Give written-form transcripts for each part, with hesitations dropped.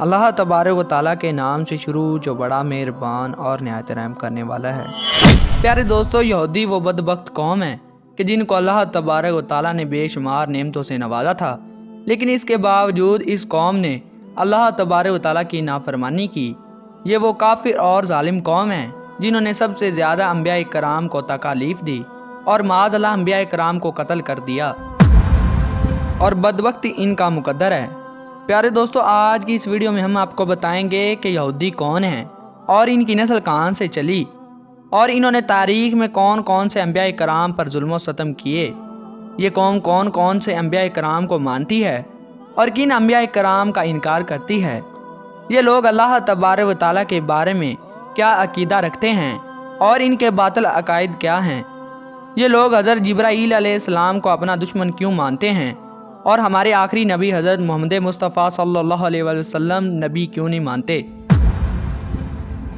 اللہ تبارک و تعالیٰ کے نام سے شروع جو بڑا مہربان اور نہایت رحم کرنے والا ہے۔ پیارے دوستو، یہودی وہ بدبخت قوم ہے کہ جن کو اللہ تبارک و تعالیٰ نے بے شمار نعمتوں سے نوازا تھا، لیکن اس کے باوجود اس قوم نے اللہ تبارک و تعالیٰ کی نافرمانی کی۔ یہ وہ کافر اور ظالم قوم ہے جنہوں نے سب سے زیادہ انبیاء کرام کو تکالیف دی اور معاذ اللہ انبیاء کرام کو قتل کر دیا، اور بدبختی ان کا مقدر ہے۔ پیارے دوستو، آج کی اس ویڈیو میں ہم آپ کو بتائیں گے کہ یہودی کون ہیں اور ان کی نسل کہاں سے چلی، اور انہوں نے تاریخ میں کون کون سے انبیاء کرام پر ظلم و ستم کیے، یہ قوم کون کون سے انبیاء کرام کو مانتی ہے اور کن انبیاء کرام کا انکار کرتی ہے، یہ لوگ اللہ تبارک و تعالیٰ کے بارے میں کیا عقیدہ رکھتے ہیں اور ان کے باطل عقائد کیا ہیں، یہ لوگ حضرت جبرائیل علیہ السلام کو اپنا دشمن کیوں مانتے ہیں اور ہمارے آخری نبی حضرت محمد مصطفیٰ صلی اللہ علیہ وسلم نبی کیوں نہیں مانتے۔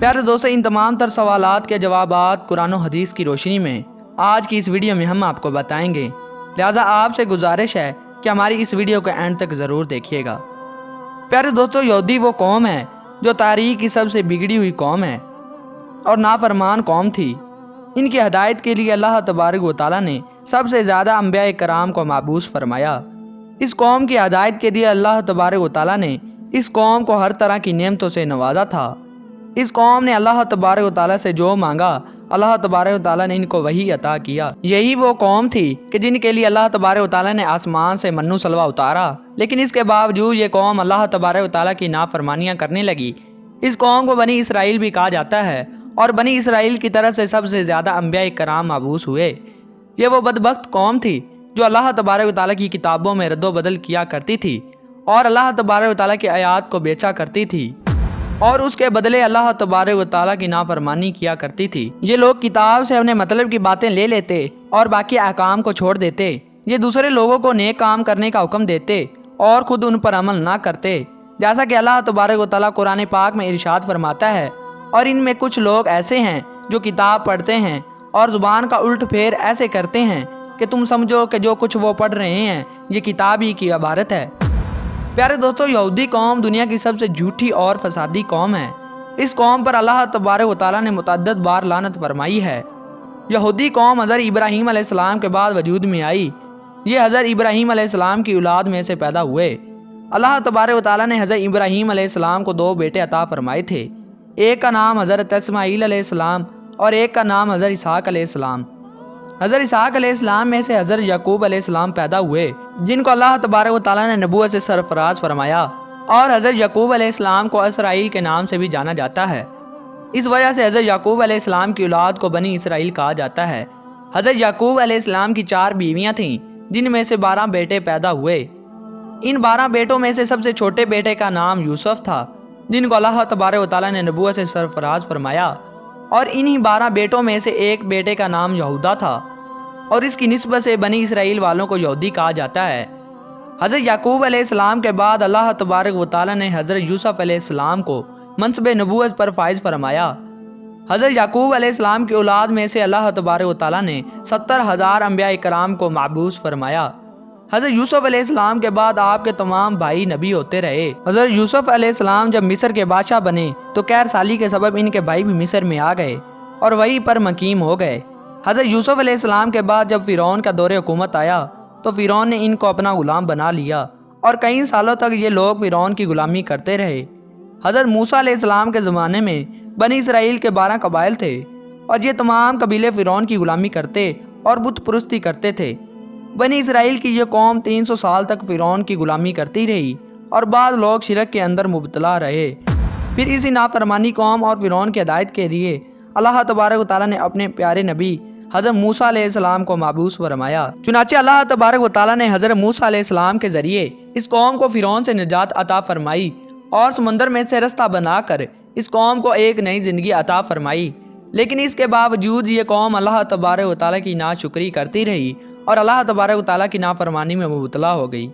پیارے دوستو، ان تمام تر سوالات کے جوابات قرآن و حدیث کی روشنی میں آج کی اس ویڈیو میں ہم آپ کو بتائیں گے، لہٰذا آپ سے گزارش ہے کہ ہماری اس ویڈیو کو اینڈ تک ضرور دیکھیے گا۔ پیارے دوستو، یہودی وہ قوم ہے جو تاریخ کی سب سے بگڑی ہوئی قوم ہے اور نافرمان قوم تھی۔ ان کی ہدایت کے لیے اللہ تبارک و تعالیٰ نے سب سے زیادہ انبیاء کرام کو مبعوث فرمایا۔ اس قوم کی ہدایت کے لیے اللہ تبارک و تعالیٰ نے اس قوم کو ہر طرح کی نعمتوں سے نوازا تھا۔ اس قوم نے اللہ تبارک و تعالیٰ سے جو مانگا، اللہ تبارک و تعالیٰ نے ان کو وہی عطا کیا۔ یہی وہ قوم تھی کہ جن کے لیے اللہ تبارک و تعالیٰ نے آسمان سے من و سلوہ اتارا، لیکن اس کے باوجود یہ قوم اللہ تبارک و تعالیٰ کی نافرمانیاں کرنے لگی۔ اس قوم کو بنی اسرائیل بھی کہا جاتا ہے، اور بنی اسرائیل کی طرف سے سب سے زیادہ انبیاء کرام مبعوث ہوئے۔ یہ وہ بدبخت قوم تھی جو اللہ تبارک و تعالیٰ کی کتابوں میں رد و بدل کیا کرتی تھی اور اللہ تبارک و تعالیٰ کی آیات کو بیچا کرتی تھی، اور اس کے بدلے اللہ تبارک و تعالیٰ کی نافرمانی کیا کرتی تھی۔ یہ لوگ کتاب سے اپنے مطلب کی باتیں لے لیتے اور باقی احکام کو چھوڑ دیتے۔ یہ دوسرے لوگوں کو نیک کام کرنے کا حکم دیتے اور خود ان پر عمل نہ کرتے، جیسا کہ اللہ تبارک و تعالیٰ قرآن پاک میں ارشاد فرماتا ہے، اور ان میں کچھ لوگ ایسے ہیں جو کتاب پڑھتے ہیں اور زبان کا الٹ پھیر ایسے کرتے ہیں کہ تم سمجھو کہ جو کچھ وہ پڑھ رہے ہیں یہ کتاب ہی کی عبارت ہے۔ پیارے دوستو، یہودی قوم دنیا کی سب سے جھوٹی اور فسادی قوم ہے۔ اس قوم پر اللہ تبارک و تعالیٰ نے متعدد بار لعنت فرمائی ہے۔ یہودی قوم حضرت ابراہیم علیہ السلام کے بعد وجود میں آئی۔ یہ حضرت ابراہیم علیہ السلام کی اولاد میں سے پیدا ہوئے۔ اللہ تبارک و تعالیٰ نے حضرت ابراہیم علیہ السلام کو 2 بیٹے عطا فرمائے تھے، ایک کا نام حضرت اسماعیل علیہ السلام اور ایک کا نام حضرت اسحاق علیہ السلام۔ حضرت اسحاق علیہ السلام میں سے حضرت یعقوب علیہ السلام پیدا ہوئے، جن کو اللہ تبارک و تعالیٰ نے نبوت سے سرفراز فرمایا، اور حضرت یعقوب علیہ السلام کو اسرائیل کے نام سے بھی جانا جاتا ہے۔ اس وجہ سے حضرت یعقوب علیہ السلام کی اولاد کو بنی اسرائیل کہا جاتا ہے۔ حضرت یعقوب علیہ السلام کی 4 بیویاں تھیں، جن میں سے 12 بیٹے پیدا ہوئے۔ ان 12 بیٹوں میں سے سب سے چھوٹے بیٹے کا نام یوسف تھا، جن کو اللہ تبارک و تعالیٰ نے نبوت سے سرفراز فرمایا، اور انہی 12 بیٹوں میں سے ایک بیٹے کا نام یہودا تھا، اور اس کی نسبت سے بنی اسرائیل والوں کو یہودی کہا جاتا ہے۔ حضرت یعقوب علیہ السلام کے بعد اللہ تبارک و تعالیٰ نے حضرت یوسف علیہ السلام کو منصب نبوت پر فائز فرمایا۔ حضرت یعقوب علیہ السلام کی اولاد میں سے اللہ تبارک و تعالیٰ نے 70,000 انبیاء کرام کو مبعوث فرمایا۔ حضرت یوسف علیہ السلام کے بعد آپ کے تمام بھائی نبی ہوتے رہے۔ حضرت یوسف علیہ السلام جب مصر کے بادشاہ بنے تو قہر سالی کے سبب ان کے بھائی بھی مصر میں آ گئے اور وہیں پر مقیم ہو گئے۔ حضرت یوسف علیہ السلام کے بعد جب فرعون کا دور حکومت آیا تو فرعون نے ان کو اپنا غلام بنا لیا، اور کئی سالوں تک یہ لوگ فرعون کی غلامی کرتے رہے۔ حضرت موسیٰ علیہ السلام کے زمانے میں بنی اسرائیل کے 12 قبائل تھے، اور یہ تمام قبیلے فرعون کی غلامی کرتے اور بت پرستی کرتے تھے۔ بنی اسرائیل کی یہ قوم 300 سال تک فرعون کی غلامی کرتی رہی، اور بعض لوگ شرک کے اندر مبتلا رہے۔ پھر اسی نافرمانی قوم اور فرعون کی ہدایت کے لیے اللہ تبارک و تعالیٰ نے اپنے پیارے نبی حضرت موسیٰ علیہ السلام کو مبعوث فرمایا۔ چنانچہ اللہ تبارک و تعالیٰ نے حضرت موسیٰ علیہ السلام کے ذریعے اس قوم کو فرعون سے نجات عطا فرمائی، اور سمندر میں سے رستہ بنا کر اس قوم کو ایک نئی زندگی عطا فرمائی۔ لیکن اس کے باوجود یہ قوم اللہ تبارک و تعالیٰ کی ناشکری کرتی رہی اور اللہ تبارک و تعالیٰ کی نافرمانی میں مبتلا ہو گئی۔